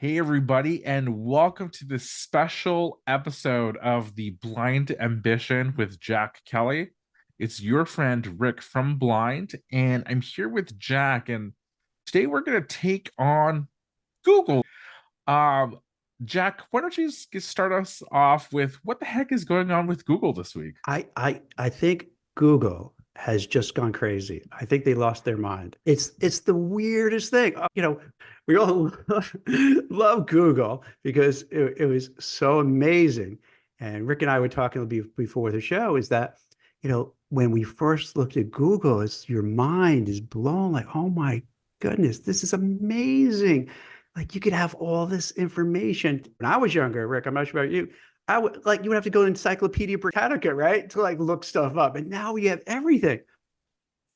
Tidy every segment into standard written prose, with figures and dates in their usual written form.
Hey, everybody, and welcome to this special episode of the Blind Ambition with Jack Kelly. It's your friend Rick from Blind, and I'm here with Jack. And today we're going to take on Google. Um, Jack, why don't you start us off with what the heck is going on with Google this week? I think Google has just gone crazy. I think they lost their mind. It's the weirdest thing. We all love Google because it was so amazing. And Rick and I were talking before the show is that, when we first looked at Google, it's your mind is blown like, oh my goodness, this is amazing. Like you could have all this information. When I was younger, Rick, I'm not sure about you, I would like you would have to go to Encyclopedia Britannica, right, to like look stuff up. And now we have everything.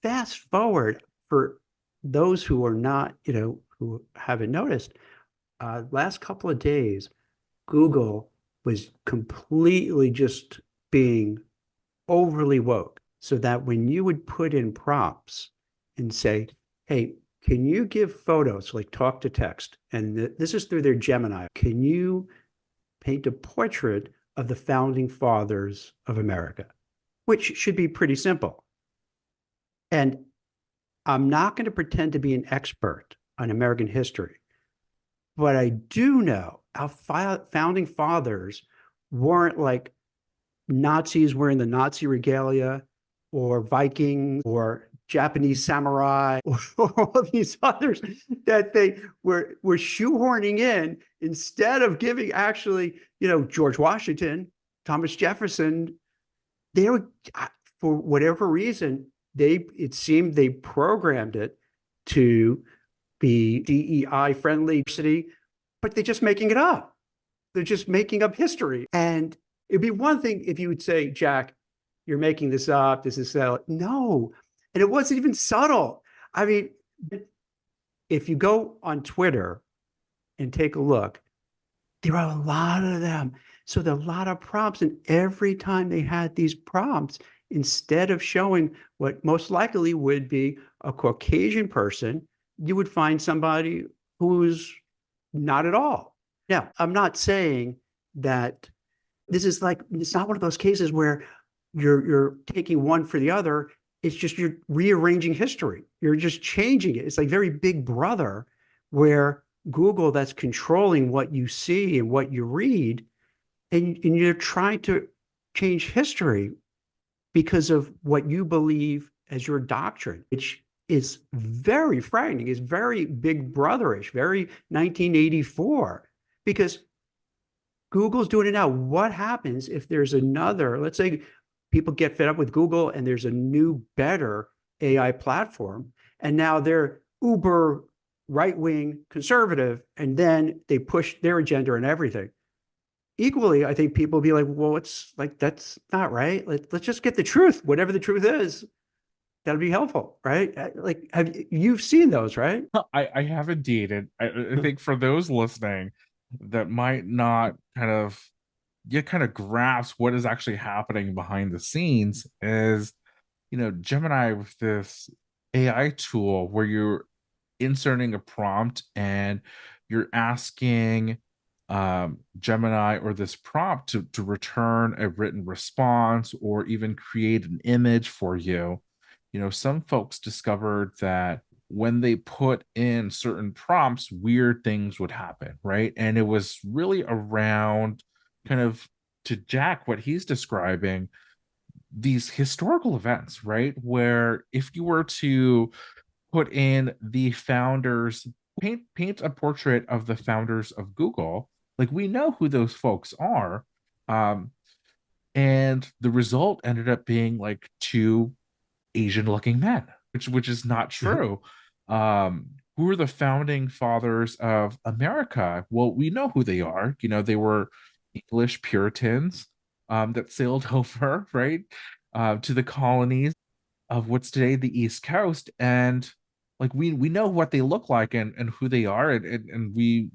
Fast forward for those who are not, who haven't noticed, last couple of days, Google was completely just being overly woke. So that when you would put in prompts and say, hey, can you give photos, like talk to text? And this is through their Gemini. Can you paint a portrait of the founding fathers of America, which should be pretty simple. And I'm not going to pretend to be an expert on American history, but I do know our founding fathers weren't like Nazis wearing the Nazi regalia or Viking or Japanese samurai or all these others that they were shoehorning in instead of giving actually, George Washington, Thomas Jefferson, they were, for whatever reason, it seemed they programmed it to be DEI friendly city, but they're just making it up. They're just making up history. And it'd be one thing if you would say, Jack, you're making this up. This is no. And it wasn't even subtle. I mean, if you go on Twitter and take a look, there are a lot of them. So there are a lot of prompts. And every time they had these prompts, instead of showing what most likely would be a Caucasian person, you would find somebody who's not at all. Now, I'm not saying that this is like, it's not one of those cases where you're taking one for the other. It's just you're rearranging history. You're just changing it. It's like very Big Brother, where Google that's controlling what you see and what you read, and you're trying to change history because of what you believe as your doctrine, which is very frightening. It's very Big Brotherish, very 1984, because Google's doing it now. What happens if there's another, let's say people get fed up with Google and there's a new, better AI platform, and now they're uber right-wing conservative, and then they push their agenda and everything. Equally, I think people will be like, well, it's like, that's not right. Let's just get the truth, whatever the truth is. That'll be helpful, right? Like, you've seen those, right? I have indeed. And I think for those listening that might not kind of grasp what is actually happening behind the scenes is, Gemini with this AI tool where you're inserting a prompt and you're asking Gemini or this prompt to return a written response or even create an image for you. Some folks discovered that when they put in certain prompts, weird things would happen, right? And it was really around kind of, to Jack, what he's describing, these historical events, right? Where if you were to put in the founders, paint a portrait of the founders of Google, like we know who those folks are. Um, and the result ended up being like two Asian looking men, which is not true. Who are the founding fathers of America? Well, we know who they are. They were English Puritans that sailed over, right, to the colonies of what's today the East Coast, and like we know what they look like and who they are, and we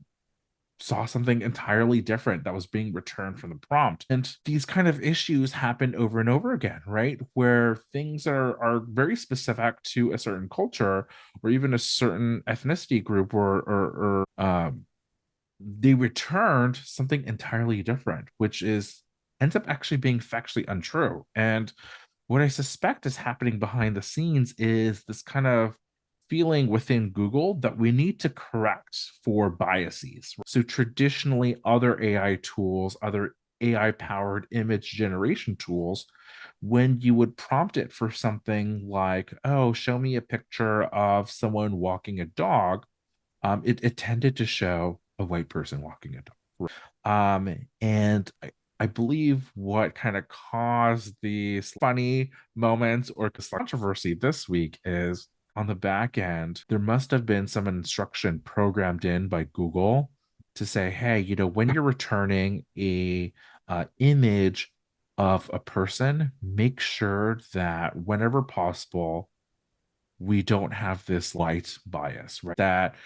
saw something entirely different that was being returned from the prompt. And these kind of issues happen over and over again, right? Where things are very specific to a certain culture or even a certain ethnicity group or they returned something entirely different, which is ends up actually being factually untrue. And what I suspect is happening behind the scenes is this kind of feeling within Google that we need to correct for biases. So traditionally, other AI tools, other AI powered image generation tools, when you would prompt it for something like, oh, show me a picture of someone walking a dog, it tended to show a white person walking a dog. And I believe what kind of caused these funny moments or controversy this week is on the back end, there must have been some instruction programmed in by Google to say, hey, when you're returning a image of a person, make sure that whenever possible, we don't have this light bias, right? That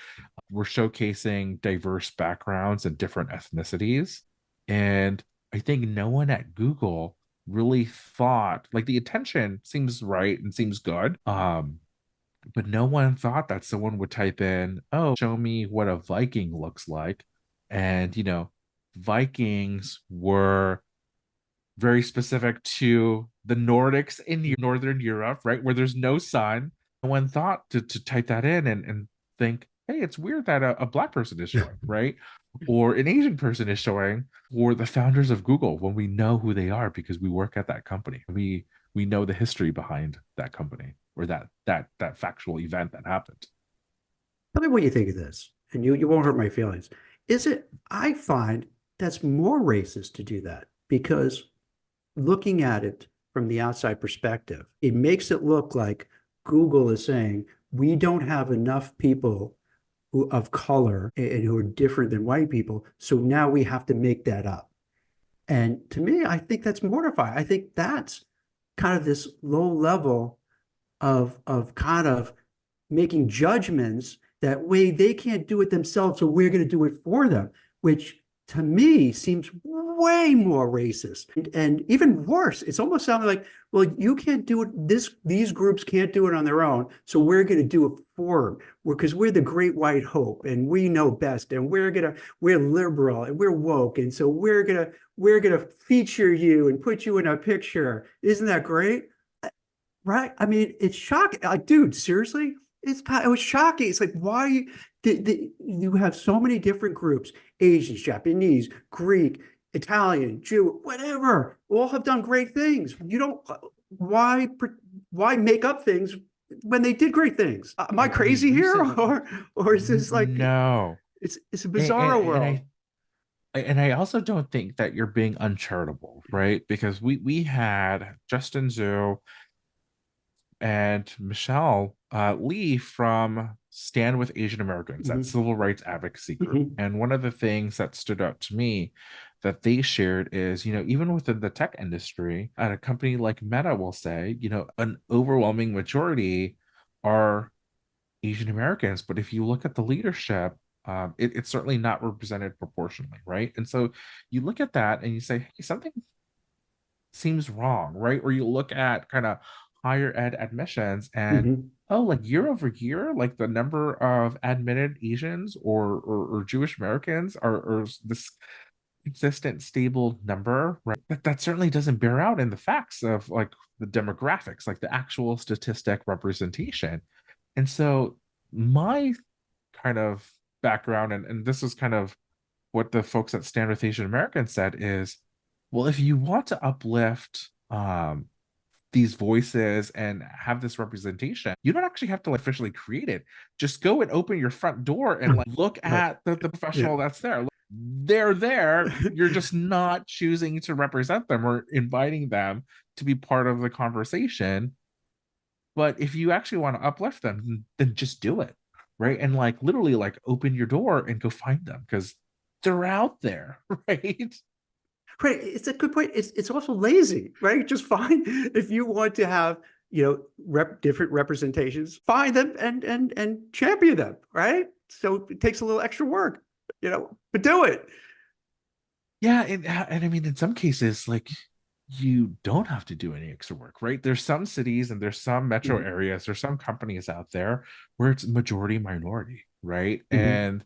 we're showcasing diverse backgrounds and different ethnicities. And I think no one at Google really thought, like, the intention seems right and seems good. But no one thought that someone would type in, oh, show me what a Viking looks like. And, Vikings were very specific to the Nordics in Northern Europe, right? Where there's no sun. No one thought to type that in and think, hey, it's weird that a black person is showing, right? Or an Asian person is showing, or the founders of Google when we know who they are because we work at that company. We know the history behind that company or that factual event that happened. Tell me what you think of this, and you won't hurt my feelings. Is it? I find that's more racist to do that because looking at it from the outside perspective, it makes it look like Google is saying we don't have enough people who of color and who are different than white people, so now we have to make that up. And to me, I think that's mortifying. I think that's kind of this low level of kind of making judgments that way they can't do it themselves, so we're going to do it for them, which to me seems way more racist and even worse. It's almost sounding like, well, you can't do it. These groups can't do it on their own, so we're going to do it for them because we're the great white hope and we know best, and we're liberal and we're woke, and so we're gonna feature you and put you in a picture. Isn't that great? Right? I mean, it's shocking. Like, dude, seriously, it was shocking. It's like, why did you have so many different groups, Asians, Japanese, Greek, Italian, Jew, whatever, all have done great things. You don't, why why make up things when they did great things? Am I I mean, crazy here, or is this like no. it's a And, bizarre and, and world? I also don't think that you're being uncharitable, right? Because we had Justin Zhu and Michelle Lee from Stand with Asian Americans, that Mhm. civil rights advocacy group. Mhm. And one of the things that stood out to me that they shared is, even within the tech industry, at a company like Meta will say, an overwhelming majority are Asian Americans. But if you look at the leadership, it's certainly not represented proportionally, right? And so you look at that and you say, hey, something seems wrong, right? Or you look at kind of higher ed admissions and Mhm. oh, like year over year, like the number of admitted Asians or Jewish Americans are this consistent, stable number, right? That certainly doesn't bear out in the facts of like the demographics, like the actual statistic representation. And so my kind of background, and this is kind of what the folks at Stand with Asian Americans said is, well, if you want to uplift these voices and have this representation, you don't actually have to like, officially create it. Just go and open your front door and like look Right. at the Yeah. professional that's there. They're there. You're just not choosing to represent them or inviting them to be part of the conversation. But if you actually want to uplift them, then just do it. Right. And like literally like open your door and go find them because they're out there. Right. Right. It's a good point. It's also lazy, right? Just find if you want to have, different representations, find them and champion them, right? So it takes a little extra work, but do it. Yeah, and I mean, in some cases, like you don't have to do any extra work, right? There's some cities and there's some metro Mhm. areas, there's some companies out there where it's majority minority, right? Mhm. And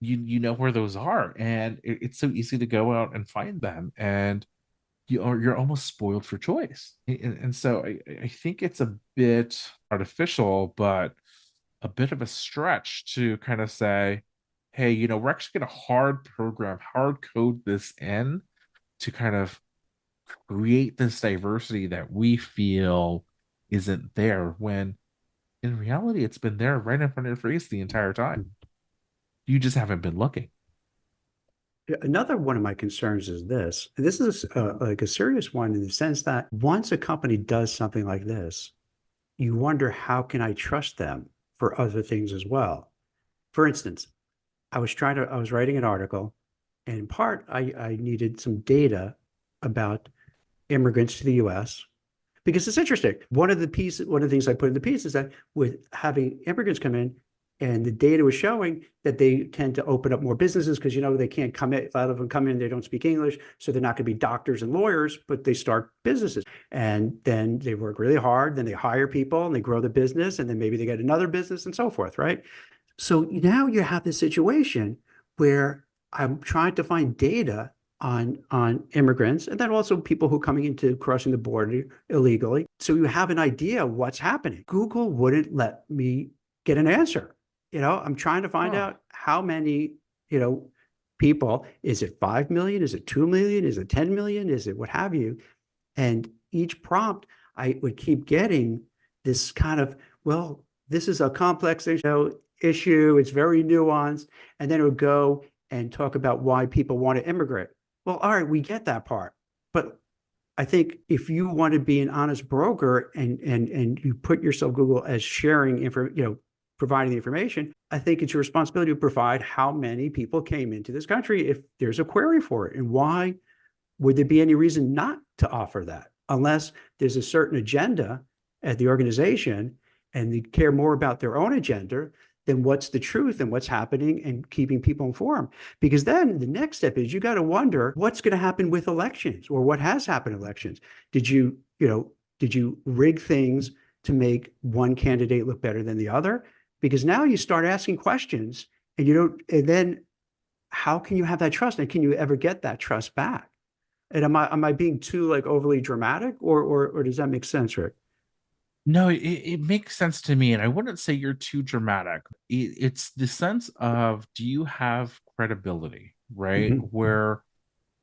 you know where those are, and it's so easy to go out and find them, and you're almost spoiled for choice. And so I think it's a bit artificial, but a bit of a stretch to kind of say, hey, we're actually going to hard code this in to kind of create this diversity that we feel isn't there, when in reality it's been there right in front of your face the entire time. You just haven't been looking. Another one of my concerns is this. This is like a serious one in the sense that once a company does something like this, you wonder, how can I trust them for other things as well? For instance, I was writing an article, and in part, I needed some data about immigrants to the US, because it's interesting. One of the things I put in the piece is that with having immigrants come in, and the data was showing that they tend to open up more businesses because they can't come in. A lot of them come in, they don't speak English, so they're not going to be doctors and lawyers, but they start businesses, and then they work really hard. Then they hire people and they grow the business, and then maybe they get another business and so forth, right? So now you have this situation where I'm trying to find data on immigrants, and then also people who are coming into crossing the border illegally. So you have an idea of what's happening. Google wouldn't let me get an answer. I'm trying to find Huh. out how many, people. Is it 5 million? Is it 2 million? Is it 10 million? Is it what have you? And each prompt, I would keep getting this kind of, well, this is a complex issue. It's very nuanced. And then it would go and talk about why people want to immigrate. Well, all right, we get that part. But I think if you want to be an honest broker, and you put yourself Google as sharing providing the information, I think it's your responsibility to provide how many people came into this country if there's a query for it, and why would there be any reason not to offer that, unless there's a certain agenda at the organization and they care more about their own agenda than what's the truth and what's happening and keeping people informed. Because then the next step is, you got to wonder what's going to happen with elections, or what has happened in elections. Did you rig things to make one candidate look better than the other? Because now you start asking questions, and you don't, and then how can you have that trust, and can you ever get that trust back? And am I being too like overly dramatic, or does that make sense, Rick? No, it makes sense to me, and I wouldn't say you're too dramatic. It's the sense of, do you have credibility, right? Mm-hmm. Where,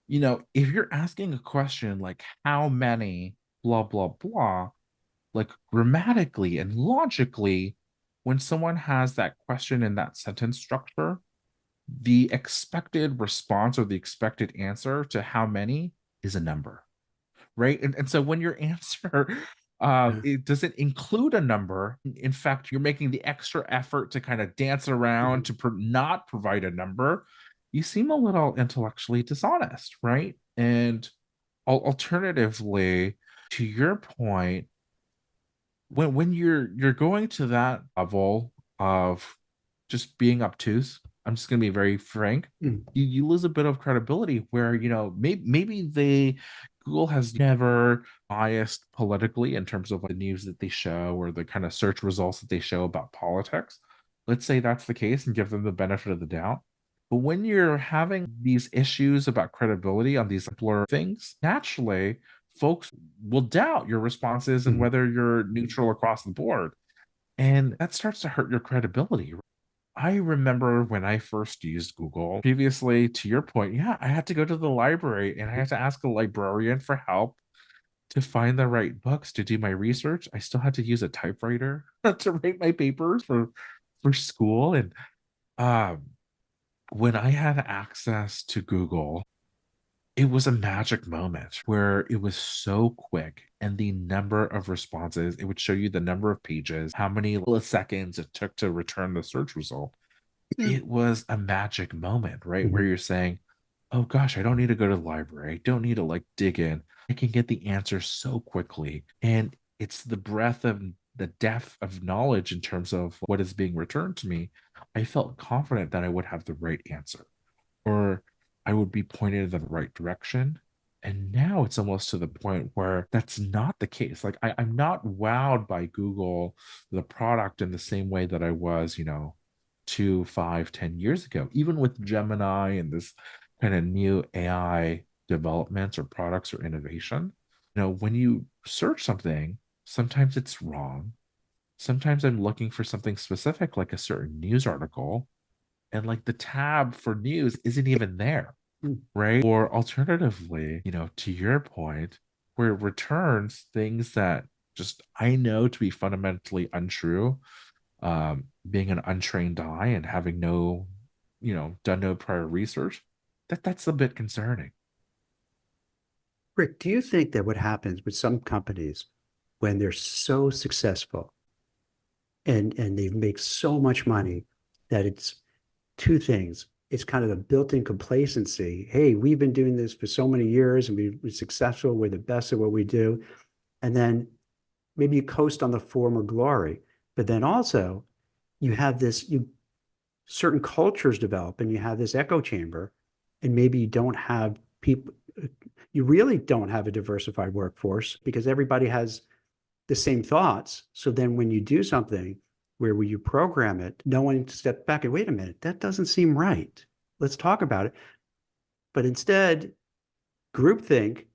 if you're asking a question like how many, blah, blah, blah, like grammatically and logically, when someone has that question in that sentence structure, the expected response or the expected answer to how many is a number, right? And so when your answer Yeah. it doesn't include a number, in fact, you're making the extra effort to kind of dance around Mhm. to not provide a number, you seem a little intellectually dishonest, right? And alternatively, to your point, when you're going to that level of just being obtuse, I'm just going to be very frank, Mm. you lose a bit of credibility, where maybe they Google has never biased politically in terms of like the news that they show or the kind of search results that they show about politics. Let's say that's the case and give them the benefit of the doubt. But when you're having these issues about credibility on these simpler things, naturally folks will doubt your responses and Mm. whether you're neutral across the board. And that starts to hurt your credibility. I remember when I first used Google previously, to your point, yeah, I had to go to the library and I had to ask a librarian for help to find the right books to do my research. I still had to use a typewriter to write my papers for school. And um, when I had access to Google, it was a magic moment where it was so quick, and the number of responses, it would show you the number of pages, how many milliseconds it took to return the search result. Yeah. It was a magic moment, right? Where Mhm. you're saying, oh gosh, I don't need to go to the library. I don't need to like dig in. I can get the answer so quickly. And it's the breadth of the depth of knowledge in terms of what is being returned to me. I felt confident that I would have the right answer, or I would be pointed in the right direction. And now it's almost to the point where that's not the case. Like I'm not wowed by Google, the product, in the same way that I was, 2, 5, 10 years ago. Even with Gemini and this kind of new AI developments or products or innovation, when you search something, sometimes it's wrong. Sometimes I'm looking for something specific, like a certain news article, and like the tab for news isn't even there, Hmm. right? Or alternatively, to your point, where it returns things that just I know to be fundamentally untrue, being an untrained eye and having done no prior research, that's a bit concerning. Rick, do you think that what happens with some companies when they're so successful and they make so much money that it's two things? It's kind of a built-in complacency. Hey, we've been doing this for so many years and we're successful. We're the best at what we do. And then maybe you coast on the former glory, but then also you have this, you certain cultures develop and you have this echo chamber, and maybe you don't have people, you really don't have a diversified workforce because everybody has the same thoughts. So then when you do something where you program it, no one steps back and wait a minute, that doesn't seem right. Let's talk about it. But instead, groupthink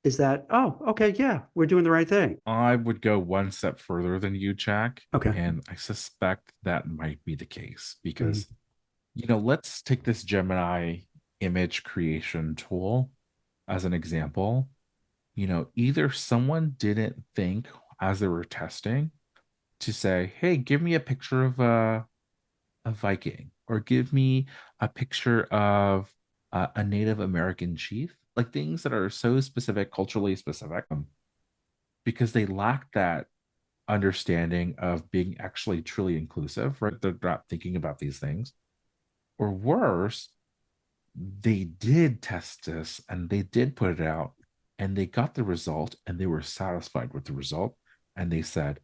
is that, oh, okay, yeah, we're doing the right thing. I would go one step further than you, Jack, Okay. and I suspect that might be the case Mhm. because, let's take this Gemini image creation tool as an example. Either someone didn't think as they were testing to say, hey, give me a picture of a Viking, or give me a picture of a Native American chief, like things that are so specific, culturally specific, because they lack that understanding of being actually truly inclusive, right? They're not thinking about these things. Or worse, they did test this and they did put it out and they got the result and they were satisfied with the result. And they said,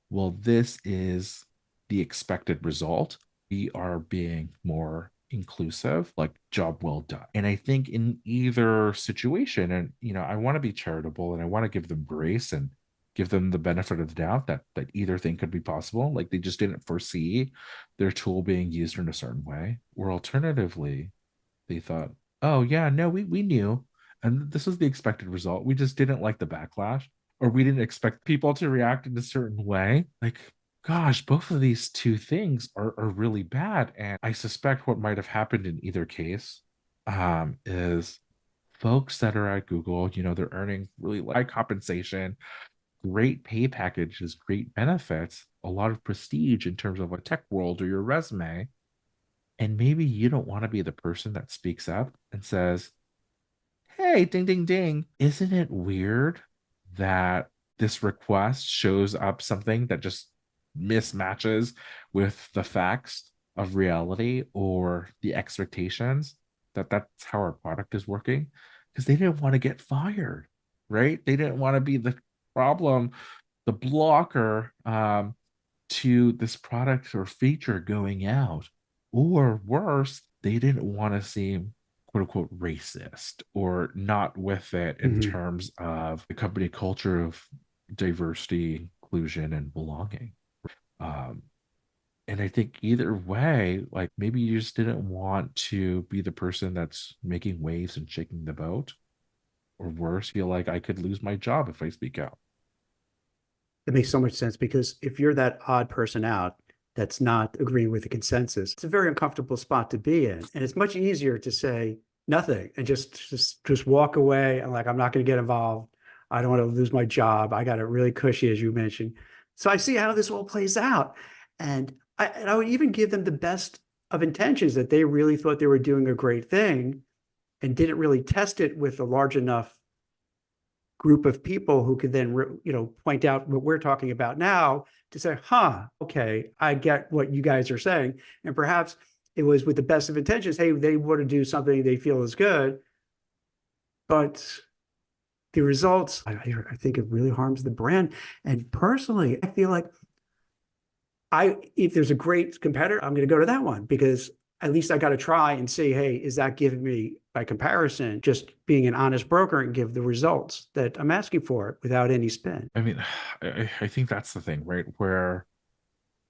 well, this is the expected result. We are being more inclusive, like job well done. And I think in either situation, and I want to be charitable and I want to give them grace and give them the benefit of the doubt that either thing could be possible. Like they just didn't foresee their tool being used in a certain way. Or alternatively, they thought, oh yeah, no, we knew. And this was the expected result. We just didn't like the backlash, or we didn't expect people to react in a certain way. Like, gosh, both of these two things are really bad. And I suspect what might have happened in either case is folks that are at Google, they're earning really high compensation, great pay packages, great benefits, a lot of prestige in terms of a tech world or your resume. And maybe you don't want to be the person that speaks up and says, hey, ding, ding, ding, isn't it weird that this request shows up something that just mismatches with the facts of reality or the expectations that's how our product is working? Because they didn't want to get fired, right? They didn't want to be the problem, the blocker to this product or feature going out. Or worse, they didn't want to seem quote unquote racist or not with it in Mhm. terms of the company culture of diversity, inclusion, and belonging. Um, and I think either way, like maybe you just didn't want to be the person that's making waves and shaking the boat, or worse, feel like I could lose my job if I speak out. It makes so much sense because if you're that odd person out that's not agreeing with the consensus, it's a very uncomfortable spot to be in. And it's much easier to say nothing and just walk away and like, I'm not going to get involved. I don't want to lose my job. I got it really cushy, as you mentioned. So I see how this all plays out. And I would even give them the best of intentions that they really thought they were doing a great thing and didn't really test it with a large enough group of people who could then point out what we're talking about now to say, huh, okay, I get what you guys are saying. And perhaps it was with the best of intentions. Hey, they want to do something they feel is good, but the results, I think it really harms the brand. And personally, I feel like if there's a great competitor, I'm going to go to that one because at least I got to try and see, hey, is that giving me, by comparison, just being an honest broker and give the results that I'm asking for without any spin? I mean, I think that's the thing, right? Where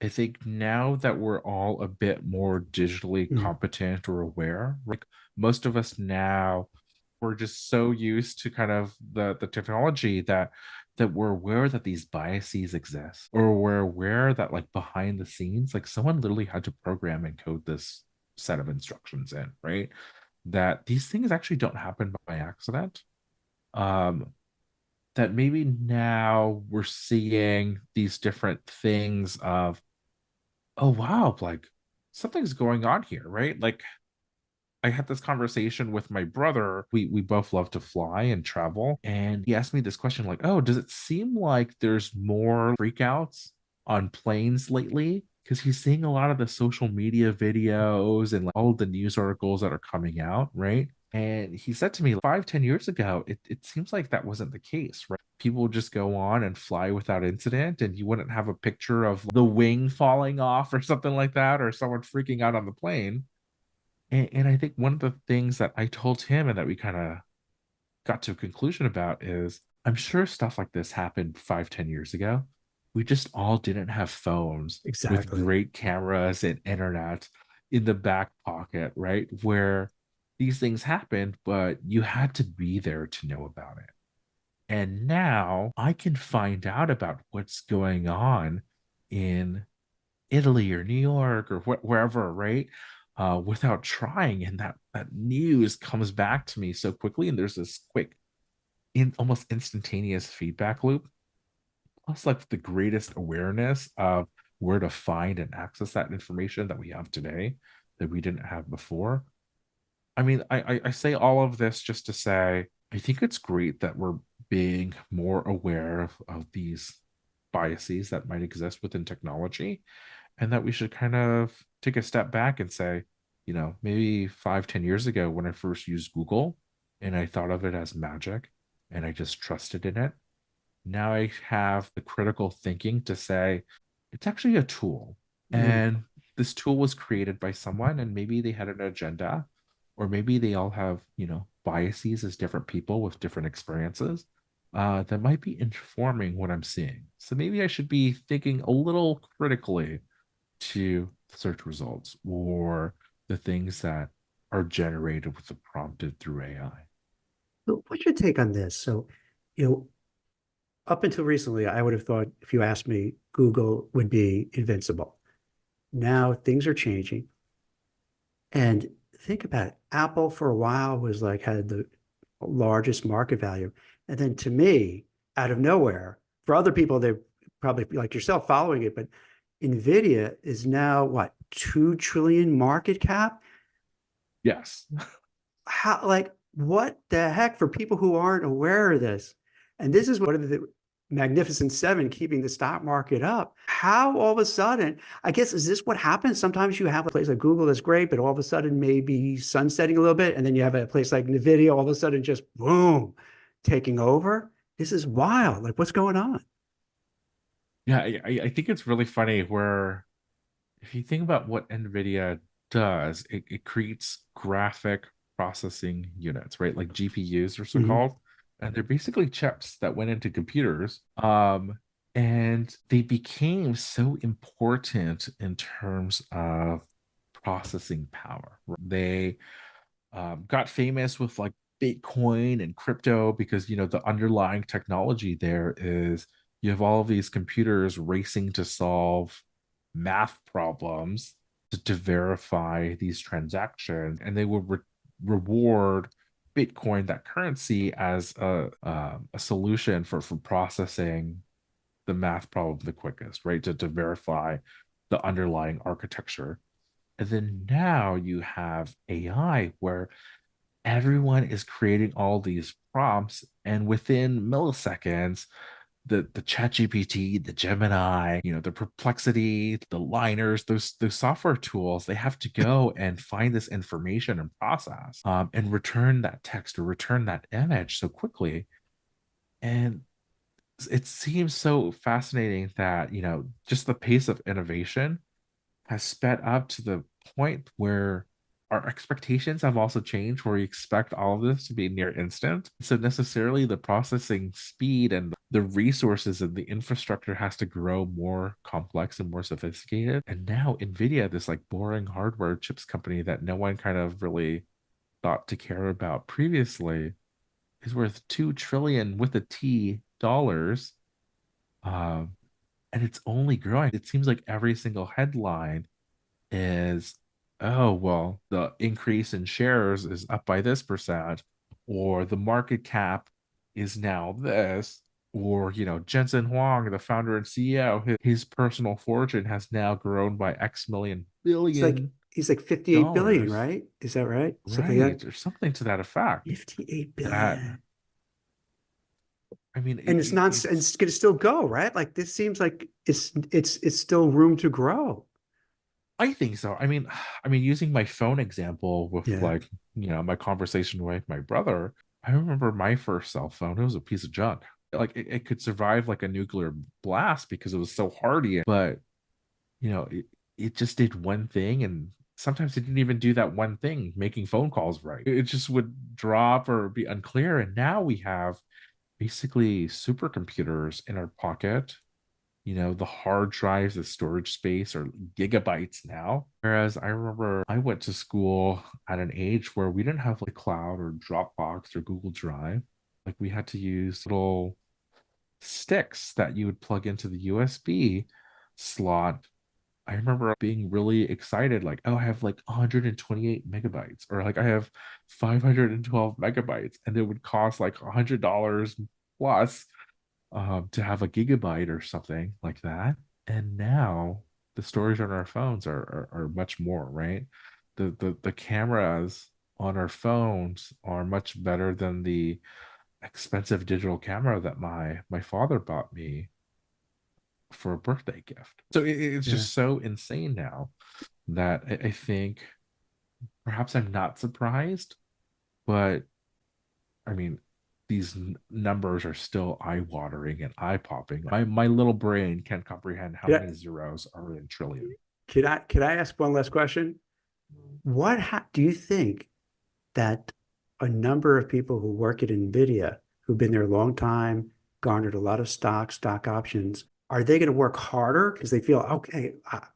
I think now that we're all a bit more digitally Mm, competent or aware, like most of us now, we're just so used to kind of the technology that we're aware that these biases exist, or we're aware that like behind the scenes, like someone literally had to program and code this set of instructions in, right? That these things actually don't happen by accident. Um, that maybe now we're seeing these different things of, oh wow, like something's going on here, right? Like I had this conversation with my brother. We both love to fly and travel, and he asked me this question like, "Oh, does it seem like there's more freakouts on planes lately?" Because he's seeing a lot of the social media videos and like all the news articles that are coming out, right? And he said to me 5, 10 years ago, it seems like that wasn't the case, right? People would just go on and fly without incident, and you wouldn't have a picture of the wing falling off or something like that, or someone freaking out on the plane. And I think one of the things that I told him and that we kind of got to a conclusion about is I'm sure stuff like this happened 5, 10 years ago. We just all didn't have phones with exactly. great cameras and internet in the back pocket, right? Where these things happened, but you had to be there to know about it. And now I can find out about what's going on in Italy or New York or wherever, right? Without trying, and that news comes back to me so quickly, and there's this quick, almost instantaneous feedback loop. Plus, like the greatest awareness of where to find and access that information that we have today that we didn't have before. I mean, I say all of this just to say I think it's great that we're being more aware of these biases that might exist within technology, and that we should kind of take a step back and say, maybe 5, 10 years ago when I first used Google and I thought of it as magic and I just trusted in it, now I have the critical thinking to say it's actually a tool. Mm. And this tool was created by someone, and maybe they had an agenda, or maybe they all have, biases as different people with different experiences that might be informing what I'm seeing. So maybe I should be thinking a little critically to search results or the things that are generated with the prompted through AI. So what's your take on this? So, you know, up until recently, I would have thought if you asked me, Google would be invincible. Now things are changing. And think about it. Apple for a while was like had the largest market value. And then to me, out of nowhere, for other people, they're probably like yourself following it, but Nvidia is now what, 2 trillion market cap? Yes. How, like, what the heck for people who aren't aware of this? And this is one of the magnificent seven keeping the stock market up. How all of a sudden, I guess, is this what happens? Sometimes you have a place like Google that's great, but all of a sudden maybe sunsetting a little bit. And then you have a place like Nvidia, all of a sudden just boom, taking over. This is wild. Like, what's going on? Yeah, I think it's really funny where if you think about what NVIDIA does, it creates graphic processing units, right? Like GPUs are so Mhm. called. And they're basically chips that went into computers. And they became so important in terms of processing power. They got famous with like Bitcoin and crypto because the underlying technology there is you have all of these computers racing to solve math problems to verify these transactions, and they would reward Bitcoin, that currency, as a solution for processing the math problem the quickest, right? To verify the underlying architecture. And then now you have AI where everyone is creating all these prompts, and within milliseconds, the chat gpt, the Gemini, the perplexity, the liners, those software tools, they have to go and find this information and process, and return that text or return that image so quickly. And it seems so fascinating that just the pace of innovation has sped up to the point where our expectations have also changed where we expect all of this to be near instant. So necessarily the processing speed and the resources and the infrastructure has to grow more complex and more sophisticated. And now Nvidia, this like boring hardware chips company that no one kind of really thought to care about previously, is worth 2 trillion with a T dollars. Um, and it's only growing. It seems like every single headline is, oh, well, the increase in shares is up by this percent, or the market cap is now this, or, Jensen Huang, the founder and CEO, his personal fortune has now grown by X million billion He's like 58 billion, dollars. right? Is that right? Something like Right, that. or something to that effect. 58 That, billion. I mean, And it's not, and it's going to still go, right? Like this seems like it's still room to grow. I think so. I mean, using my phone example with Yeah. like, my conversation with my brother, I remember my first cell phone, it was a piece of junk. Like it could survive like a nuclear blast because it was so hardy, but it just did one thing, and sometimes it didn't even do that one thing, making phone calls right. It just would drop or be unclear. And now we have basically supercomputers in our pocket. The hard drives, the storage space are gigabytes now. Whereas I remember I went to school at an age where we didn't have like cloud or Dropbox or Google Drive. Like we had to use little sticks that you would plug into the USB slot. I remember being really excited, like, oh, I have like 128 megabytes, or like I have 512 megabytes, and it would cost like $100 plus to have a gigabyte or something like that. And now the storage on our phones are much more, right? The cameras on our phones are much better than the expensive digital camera that my father bought me for a birthday gift. So it's Yeah. just so insane now that I think perhaps I'm not surprised, but I mean, these numbers are still eye-watering and eye-popping. My little brain can't comprehend how Can I, many zeros are in trillion. can I ask one last question? Do you think that a number of people who work at Nvidia, who've been there a long time, garnered a lot of stock options, are they going to work harder because they feel, okay,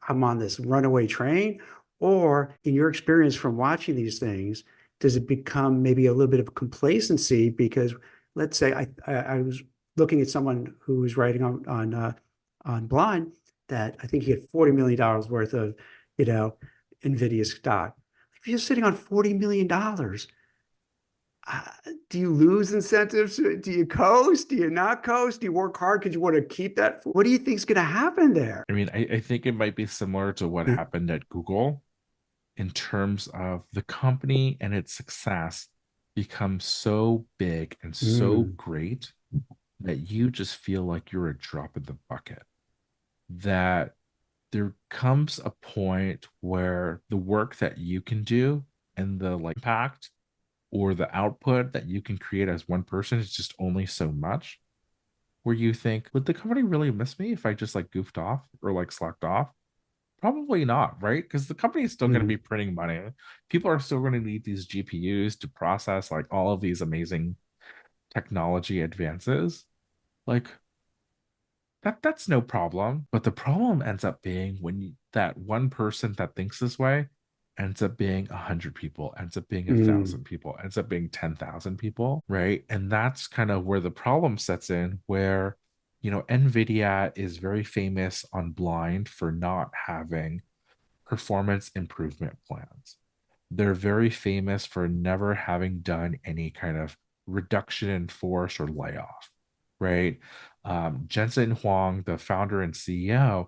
I'm on this runaway train? Or in your experience from watching these things, does it become maybe a little bit of complacency? Because let's say I was looking at someone who was writing on Blind that I think he had $40 million worth of, you know, Nvidia stock. If you're sitting on $40 million, uh, do you lose incentives? Do you coast? Do you not coast? Do you work hard because you want to keep that? What do you think is going to happen there? I mean, I think it might be similar to what happened at Google in terms of the company and its success becomes so big and so Mm, great that you just feel like you're a drop in the bucket. That there comes a point where the work that you can do and the like impact or the output that you can create as one person is just only so much, where you think, would the company really miss me if I just like goofed off or like slacked off? Probably not, right? Because the company is still going to mm, be printing money. People are still going to need these GPUs to process like all of these amazing technology advances. Like that's no problem. But the problem ends up being when that one person that thinks this way ends up being 100 people, ends up being a mm, thousand people, ends up being 10,000 people, right? And that's kind of where the problem sets in, where Nvidia is very famous on Blind for not having performance improvement plans. They're very famous for never having done any kind of reduction in force or layoff, right? Jensen Huang, the founder and CEO,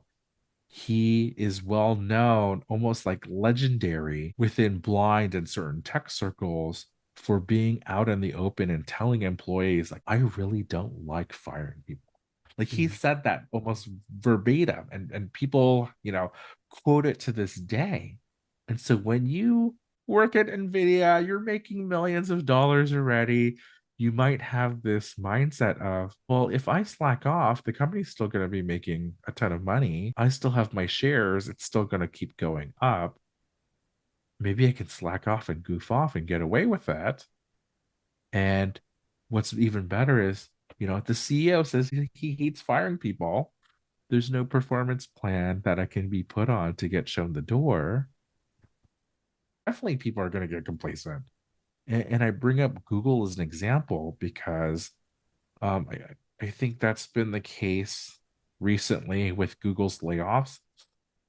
he is well known, almost like legendary within Blind and certain tech circles for being out in the open and telling employees, like, I really don't like firing people. Like he mm. said that almost verbatim, and people, quote it to this day. And so when you work at Nvidia, you're making millions of dollars already. You might have this mindset of, well, if I slack off, the company's still going to be making a ton of money. I still have my shares. It's still going to keep going up. maybe I can slack off and goof off and get away with that. And what's even better is, the CEO says he hates firing people. There's no performance plan that I can be put on to get shown the door. Definitely people are going to get complacent. And I bring up Google as an example because I think that's been the case recently with Google's layoffs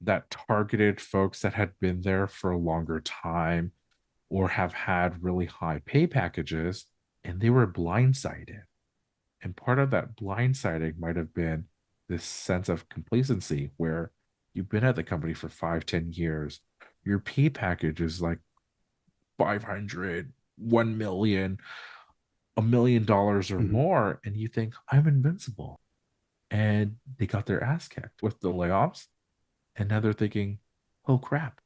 that targeted folks that had been there for a longer time or have had really high pay packages, and they were blindsided. And part of that blindsiding might have been this sense of complacency where you've been at the company for 5, 10 years. Your pay package is like 500, 1 million, $1 million or Mhm. more. And you think, I'm invincible. And they got their ass kicked with the layoffs. And now they're thinking, oh crap,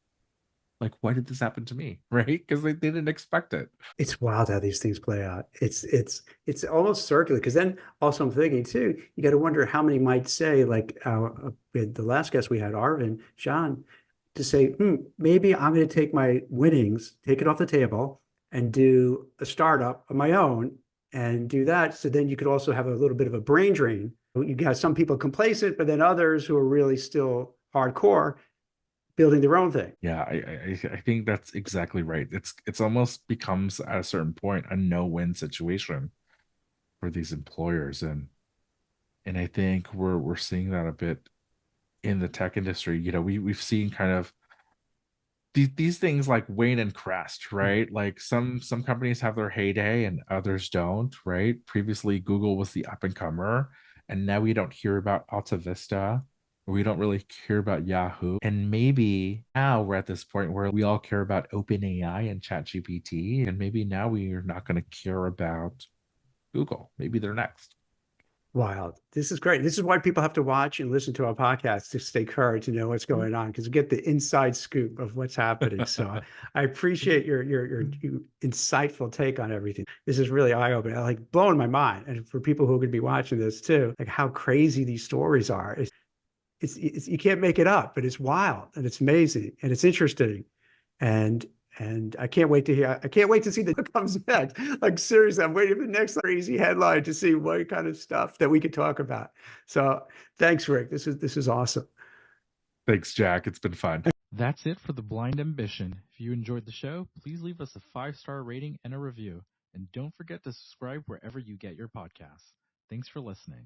like, why did this happen to me? Right? Because they didn't expect it. It's wild how these things play out. It's almost circular because then also I'm thinking too, you got to wonder how many might say like the last guest we had, Arvin, John, to say, maybe I'm going to take my winnings, take it off the table, and do a startup of my own and do that. So then you could also have a little bit of a brain drain. You got some people complacent, but then others who are really still hardcore building their own thing. Yeah, I think that's exactly right. It's almost becomes at a certain point a no-win situation for these employers, and I think we're seeing that a bit in the tech industry. We've seen kind of these things like wane and crest, right? Like some companies have their heyday and others don't, right? Previously, Google was the up and comer, and now we don't hear about Alta Vista, or we don't really hear about Yahoo. And maybe now we're at this point where we all care about OpenAI and ChatGPT, and maybe now we are not going to care about Google. Maybe they're next. Wild. This is great. This is why people have to watch and listen to our podcast to stay current, to know what's going on, because you get the inside scoop of what's happening. So I appreciate your insightful take on everything. This is really eye-opening. Like blowing my mind. And for people who are going to be watching this too, like how crazy these stories are. It's you can't make it up, but it's wild and it's amazing and it's interesting. And I can't wait to hear. I can't wait to see what comes next. Like seriously, I'm waiting for the next crazy headline to see what kind of stuff that we could talk about. So thanks, Rick. This is awesome. Thanks, Jack. It's been fun. That's it for The Blind Ambition. If you enjoyed the show, please leave us a 5-star rating and a review. And don't forget to subscribe wherever you get your podcasts. Thanks for listening.